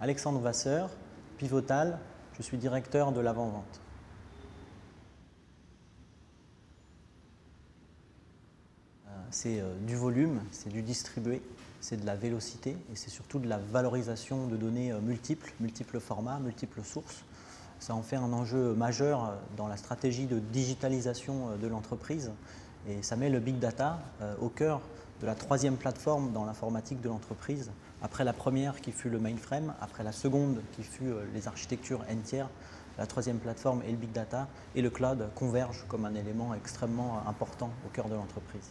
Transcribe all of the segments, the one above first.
Alexandre Vasseur, Pivotal, je suis directeur de l'avant-vente. C'est du volume, c'est du distribué, c'est de la vélocité et c'est surtout de la valorisation de données multiples formats, multiples sources. Ça en fait un enjeu majeur dans la stratégie de digitalisation de l'entreprise et ça met le big data au cœur de la troisième plateforme dans l'informatique de l'entreprise. Après la première qui fut le mainframe, après la seconde qui fut les architectures entières, la troisième plateforme et le big data et le cloud convergent comme un élément extrêmement important au cœur de l'entreprise.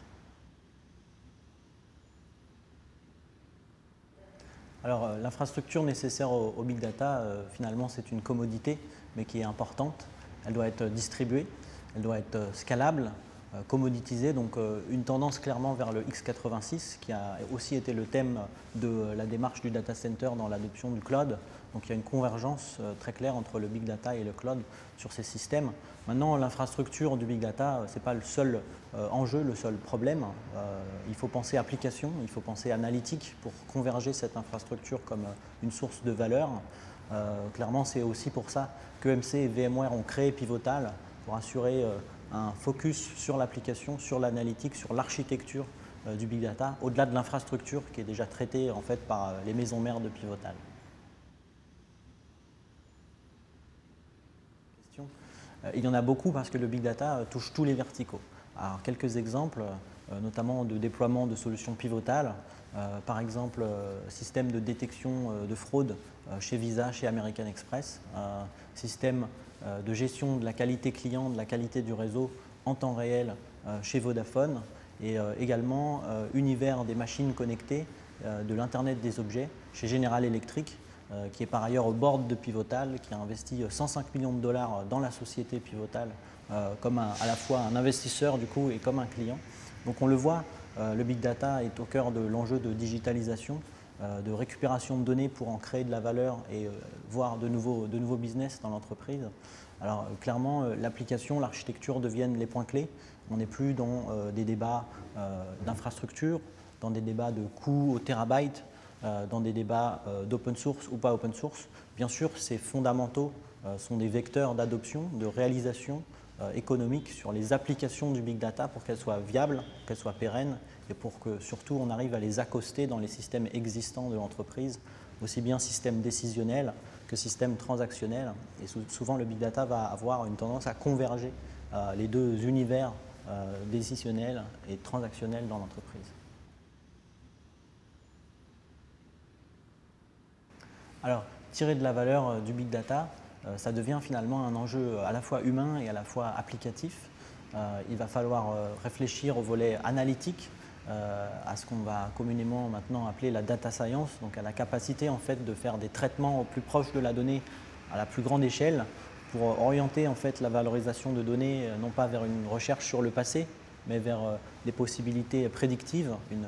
Alors, l'infrastructure nécessaire au big data, finalement, c'est une commodité, mais qui est importante. Elle doit être distribuée, elle doit être scalable, commoditisée, donc une tendance clairement vers le x86, qui a aussi été le thème de la démarche du data center dans l'adoption du cloud. Donc il y a une convergence très claire entre le big data et le cloud sur ces systèmes. Maintenant, l'infrastructure du big data, ce n'est pas le seul enjeu, le seul problème. Il faut penser application, il faut penser analytique pour converger cette infrastructure comme une source de valeur. Clairement, c'est aussi pour ça que EMC et VMware ont créé Pivotal pour assurer un focus sur l'application, sur l'analytique, sur l'architecture du big data, au-delà de l'infrastructure qui est déjà traitée en fait par les maisons mères de Pivotal. Il y en a beaucoup parce que le big data touche tous les verticaux. Alors, quelques exemples, notamment de déploiement de solutions pivotales, par exemple système de détection de fraude chez Visa, chez American Express, système de gestion de la qualité client, de la qualité du réseau en temps réel chez Vodafone et également univers des machines connectées, de l'Internet des objets chez General Electric, qui est par ailleurs au board de Pivotal, qui a investi 105 millions de dollars dans la société Pivotal, comme à la fois un investisseur du coup et comme un client. Donc on le voit, le big data est au cœur de l'enjeu de digitalisation, de récupération de données pour en créer de la valeur et voir de nouveaux business dans l'entreprise. Alors clairement, l'application, l'architecture deviennent les points clés. On n'est plus dans des débats d'infrastructure, dans des débats de coûts au terabyte, dans des débats d'open source ou pas open source. Bien sûr, ces fondamentaux sont des vecteurs d'adoption, de réalisation économique sur les applications du big data pour qu'elles soient viables, qu'elles soient pérennes et pour que surtout on arrive à les accoster dans les systèmes existants de l'entreprise, aussi bien système décisionnel que système transactionnel. Et souvent le big data va avoir une tendance à converger les deux univers décisionnels et transactionnels dans l'entreprise. Alors, tirer de la valeur du big data, ça devient finalement un enjeu à la fois humain et à la fois applicatif. Il va falloir réfléchir au volet analytique, à ce qu'on va communément maintenant appeler la data science, donc à la capacité en fait de faire des traitements au plus proche de la donnée à la plus grande échelle pour orienter en fait la valorisation de données non pas vers une recherche sur le passé, mais vers des possibilités prédictives, une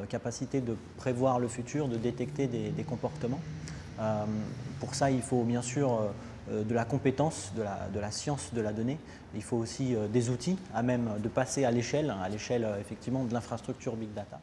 capacité de prévoir le futur, de détecter des comportements. Pour ça, il faut bien sûr de la compétence, de la science de la donnée. Il faut aussi des outils à même de passer à l'échelle effectivement de l'infrastructure big data.